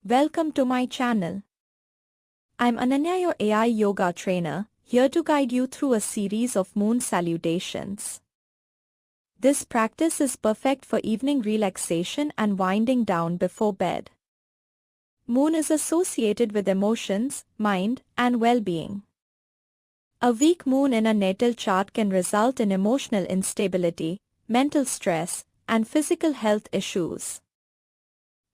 Welcome to my channel. I'm Ananya, your AI yoga trainer, here to guide you through a series of moon salutations. This practice is perfect for evening relaxation and winding down before bed. Moon is associated with emotions, mind, and well-being. A weak moon in a natal chart can result in emotional instability, mental stress, and physical health issues.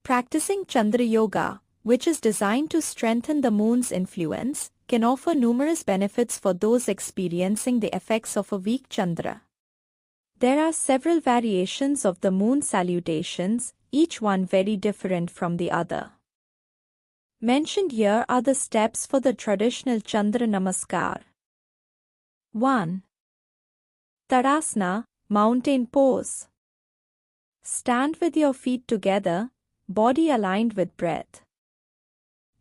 Practicing Chandra Yoga, which is designed to strengthen the moon's influence, can offer numerous benefits for those experiencing the effects of a weak Chandra. There are several variations of the moon salutations, each one very different from the other. Mentioned here are the steps for the traditional Chandra Namaskar. 1. Tadasana, mountain pose. Stand with your feet together, body aligned with breath.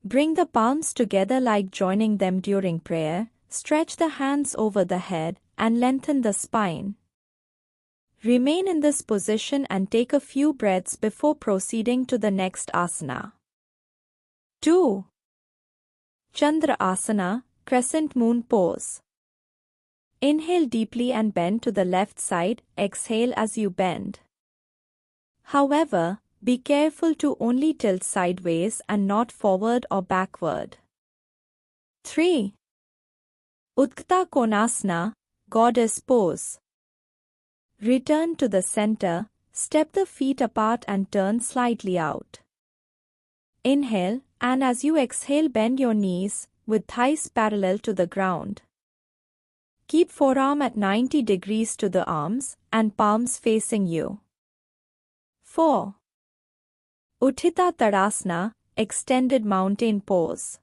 Bring the palms together like joining them during prayer, stretch the hands over the head, and lengthen the spine. Remain in this position and take a few breaths before proceeding to the next asana. 2. Chandra Asana, crescent moon pose. Inhale deeply and bend to the left side, exhale as you bend. However, be careful to only tilt sideways and not forward or backward. 3. Utthita Konasana, goddess pose. Return to the center, step the feet apart and turn slightly out. Inhale, and as you exhale bend your knees, with thighs parallel to the ground. Keep forearm at 90 degrees to the arms, and palms facing you. 4. Utthita Tadasana, extended mountain pose.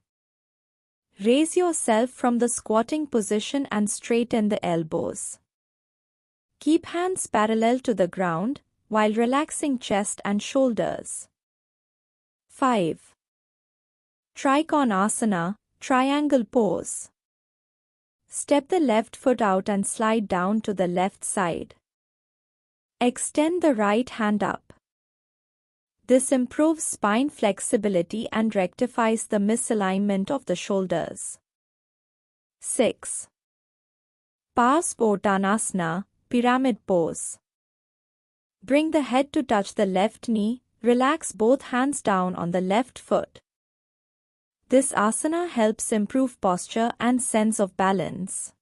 Raise yourself from the squatting position and straighten the elbows. Keep hands parallel to the ground, while relaxing chest and shoulders. 5. Trikonasana, triangle pose. Step the left foot out and slide down to the left side. Extend the right hand up. This improves spine flexibility and rectifies the misalignment of the shoulders. 6. Parsvottanasana, pyramid pose. Bring the head to touch the left knee, relax both hands down on the left foot. This asana helps improve posture and sense of balance.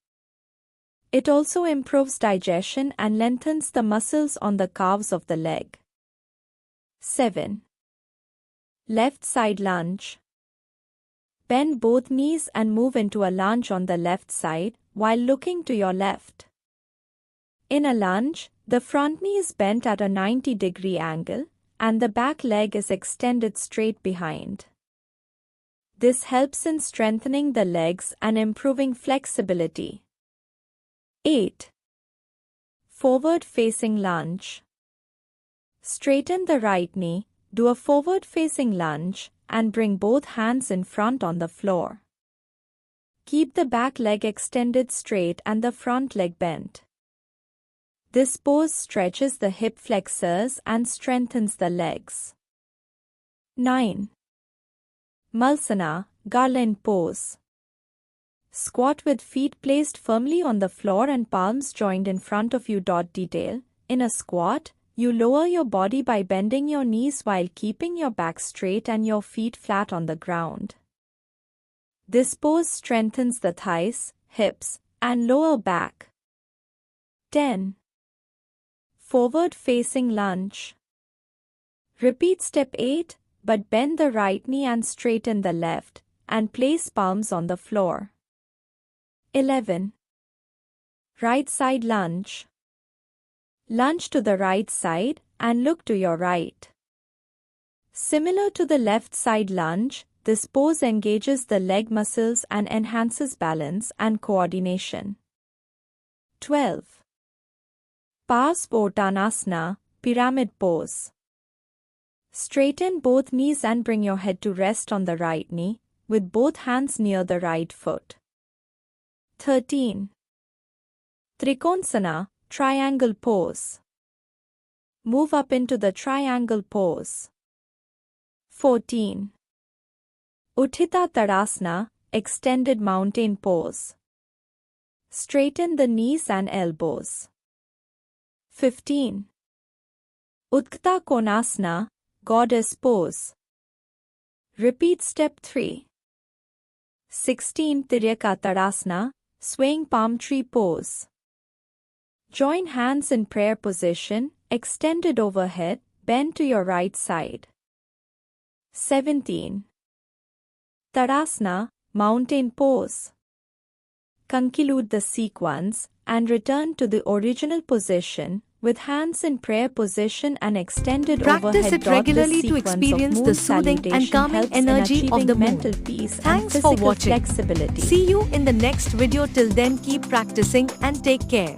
It also improves digestion and lengthens the muscles on the calves of the leg. 7. Left side lunge. Bend both knees and move into a lunge on the left side, while looking to your left. In a lunge, the front knee is bent at a 90-degree angle, and the back leg is extended straight behind. This helps in strengthening the legs and improving flexibility. 8. Forward-facing lunge. Straighten the right knee, do a forward-facing lunge, and bring both hands in front on the floor. Keep the back leg extended straight and the front leg bent. This pose stretches the hip flexors and strengthens the legs. 9. Malasana, garland pose. Squat with feet placed firmly on the floor and palms joined in front of you. Detail. In a squat, you lower your body by bending your knees while keeping your back straight and your feet flat on the ground. This pose strengthens the thighs, hips, and lower back. 10. Forward-facing lunge. Repeat step 8, but bend the right knee and straighten the left, and place palms on the floor. 11. Right side lunge. Lunge to the right side and look to your right. Similar to the left side lunge, this pose engages the leg muscles and enhances balance and coordination. 12. Parsvottanasana, pyramid pose. Straighten both knees and bring your head to rest on the right knee, with both hands near the right foot. 13. Trikonasana, triangle pose. Move up into the triangle pose. 14. Utthita Tadasana, extended mountain pose. Straighten the knees and elbows. 15. Utthita Konasana, goddess pose. Repeat step 3. 16. Tarike Tadasana, swaying palm tree pose. Join hands in prayer position, extended overhead, bend to your right side. 17. Tadasana, mountain pose. Conclude the sequence and return to the original position with hands in prayer position and extended Practice overhead. it regularly to experience the soothing and calming energy of the mental moon. peace Thanks and for physical watching. flexibility. See you in the next video. Till then, keep practicing and take care.